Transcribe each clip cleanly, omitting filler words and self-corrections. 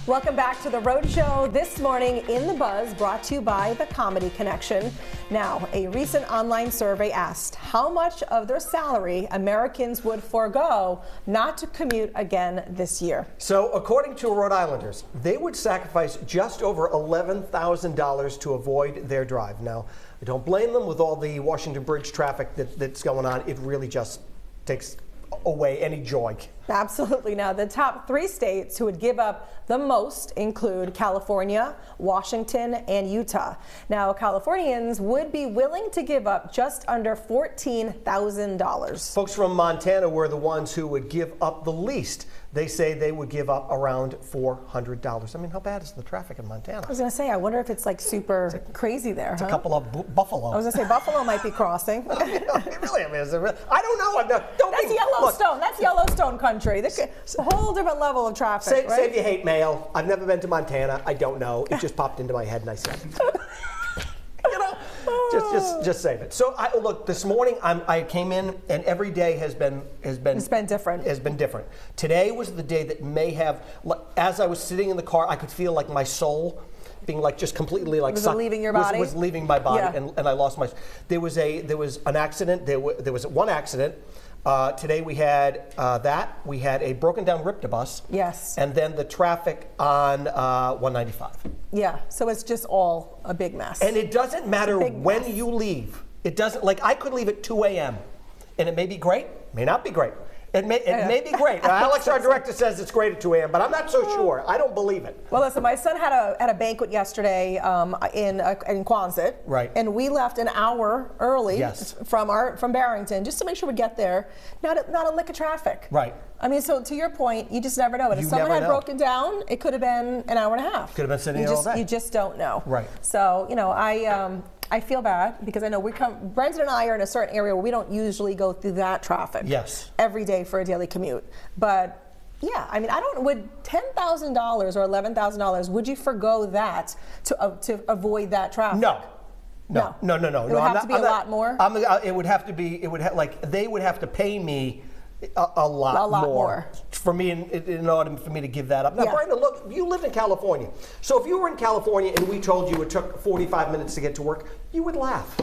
Welcome back to The Rhode Show. This morning in The Buzz, brought to you by The Comedy Connection. Now, a recent online survey asked how much of their salary Americans would forego not to commute again this year. So, according to Rhode Islanders, they would sacrifice just over $11,000 to avoid their drive. Now, I don't blame them with all the Washington Bridge traffic that's going on. It really just takes away any joy. Absolutely. Now, the top 3 states who would give up the most include California, Washington, and Utah. Now, Californians would be willing to give up just under $14,000. Folks from Montana were the ones who would give up the least. They say they would give up around $400. I mean, how bad is the traffic in Montana? I was going to say, I wonder if it's like super crazy there. It's a couple of buffalo. I was going to say, Buffalo might be crossing. Really, I mean, is it really? I don't know. That's Yellowstone. Look, that's Yellowstone country. It's a whole different level of traffic. Save your hate mail. I've never been to Montana. I don't know. It just popped into my head and I said it. Just save it. So look, this morning I came in and every day has been different. Today was the day that may have, as I was sitting in the car, I could feel like my soul being like just completely like leaving your body. Was leaving my body, yeah. and I lost my. There was an accident. There was one accident. Today we had we had a broken down RIPTA bus. Yes. And then the traffic on 195. Yeah, so it's just all a big mess. And it doesn't matter when you leave. It doesn't, like I could leave at 2 a.m. and it may be great, may not be great. It may be great. Alex, our director, says it's great at 2 a.m., but I'm not so sure. I don't believe it. Well, listen, my son had a banquet yesterday in Quonset, right? And we left an hour early, yes, from Barrington just to make sure we get there. Not a lick of traffic, right? I mean, so to your point, you just never know. And if someone had broken down, it could have been an hour and a half. Could have been sitting there all day. You just don't know, right? So I feel bad because I know Brendan and I are in a certain area where we don't usually go through that traffic. Yes. Every day for a daily commute. But yeah, I mean, would $10,000 or $11,000, would you forgo that to avoid that traffic? No. It would have to be a lot more? It would have to be, they would have to pay me a lot more for me in order for me to give that up. Now, Brenda, look, you live in California. So if you were in California and we told you it took 45 minutes to get to work, you would laugh.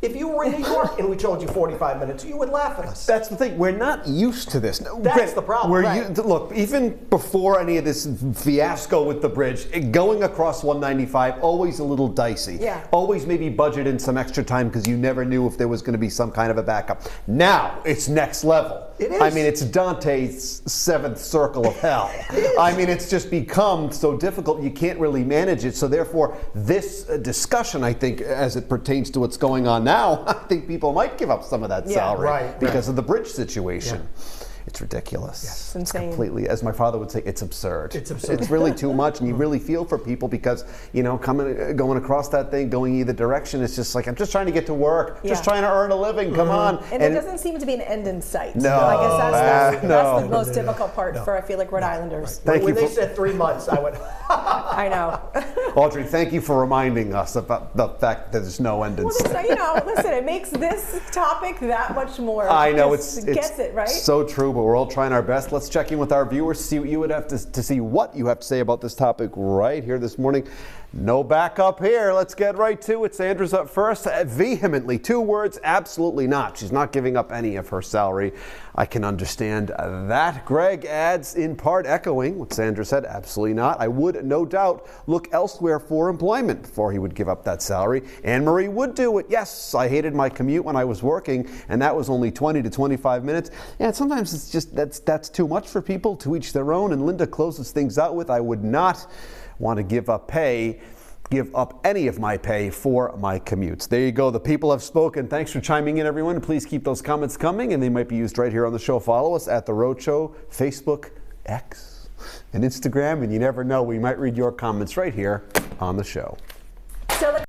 If you were in New York and we told you 45 minutes, you would laugh at us. That's the thing. We're not used to this. That's the problem. Look, even before any of this fiasco with the bridge, going across 195, always a little dicey. Yeah. Always maybe budget in some extra time because you never knew if there was going to be some kind of a backup. Now, it's next level. It is. I mean, it's Dante's seventh circle of hell. I mean, it's just become so difficult you can't really manage it. So therefore, this discussion, I think, as it pertains to what's going on now, I think people might give up some of that salary because of the bridge situation. Yeah. It's ridiculous. Yes. It's insane. It's completely, as my father would say, it's absurd. It's absurd. It's really too much, and you really feel for people because, going across that thing, going either direction, it's just like, I'm just trying to get to work, just trying to earn a living, come on. And there doesn't seem to be an end in sight. No. I guess that's the most difficult part for, I feel like, Rhode Islanders. Right. When they said 3 months, I went, I know. Audrey, thank you for reminding us about the fact that there's no end in sight. Listen, it makes this topic that much more. I know, it gets it, right? So true, but we're all trying our best. Let's check in with our viewers, see what you would have to see what you have to say about this topic right here this morning. No backup here. Let's get right to it. Sandra's up first. Vehemently, 2 words, absolutely not. She's not giving up any of her salary. I can understand that. Greg adds, in part echoing what Sandra said, absolutely not. I would, no doubt, look elsewhere for employment before he would give up that salary. Anne Marie would do it. Yes, I hated my commute when I was working, and that was only 20 to 25 minutes. And sometimes it's just, that's too much for people, to each their own. And Linda closes things out with, I would not want to give up any of my pay for my commutes. There you go. The people have spoken. Thanks for chiming in, everyone. Please keep those comments coming, and they might be used right here on the show. Follow us at The Rhode Show, Facebook, X, and Instagram, and you never know, we might read your comments right here on the show.